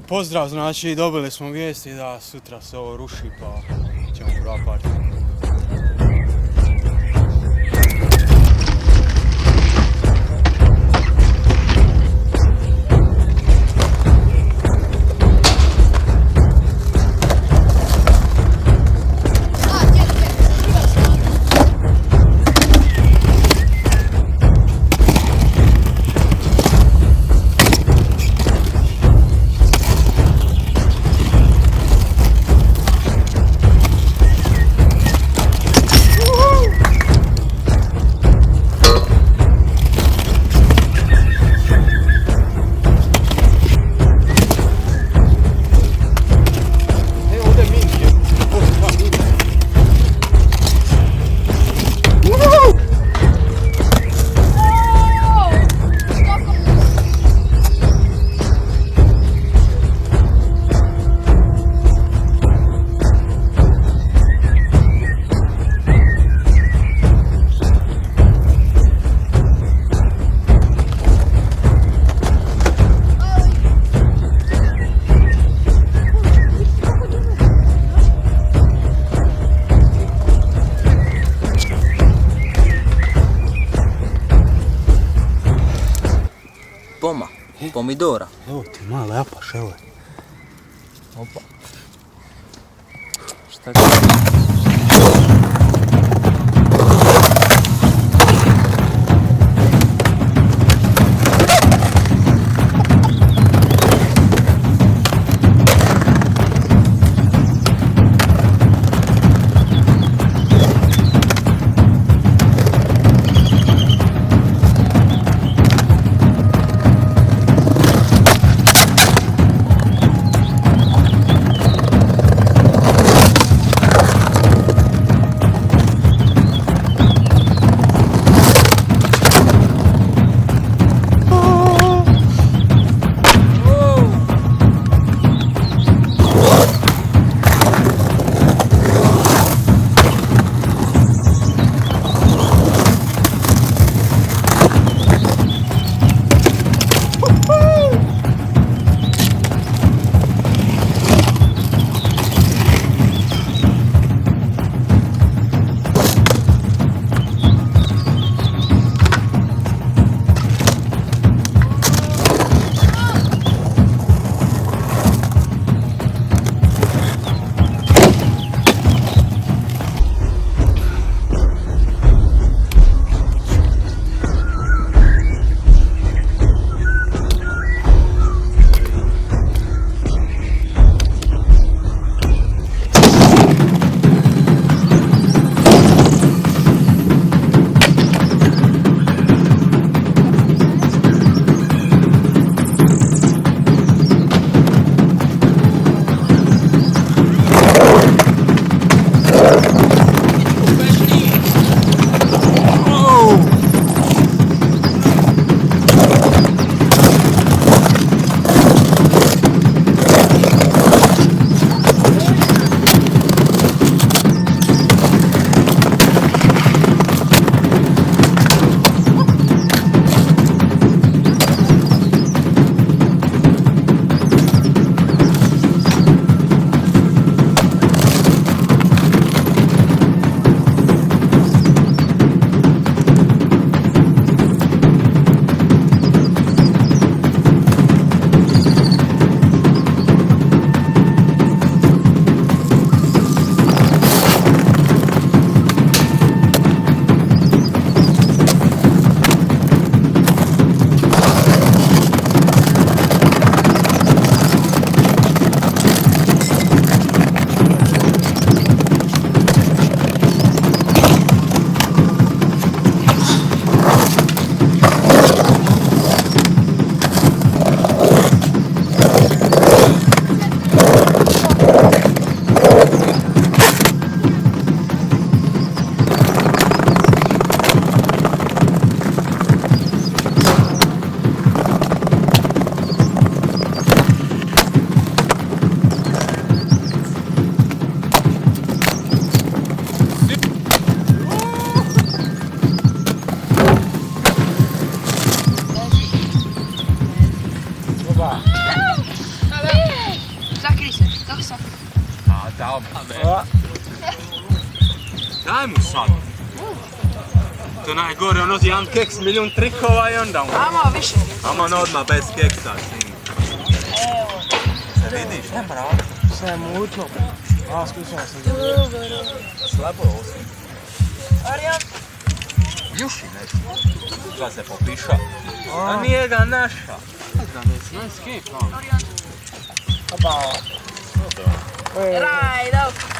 Pozdrav, znači dobili smo vijesti da sutra se ovo ruši pa ćemo prva partija. Pomidora. Evo ti mala japaš, evo je. Opa. Šta ti? Kako sam? A dao me. Daj mu sad. To najgore, ono jedan keks, milijun trikova i onda Amo, više. Aman odmah bez keksa, sin. Evo. Se vidiš? Ne bravo. Sve je mutno. A, skušao sam. Slabo je osim. Orion. Juši nešto. Treba se popiša. A nije ga naša. Da ne znam skate, kao. Orion. Opa. Raj, dobro.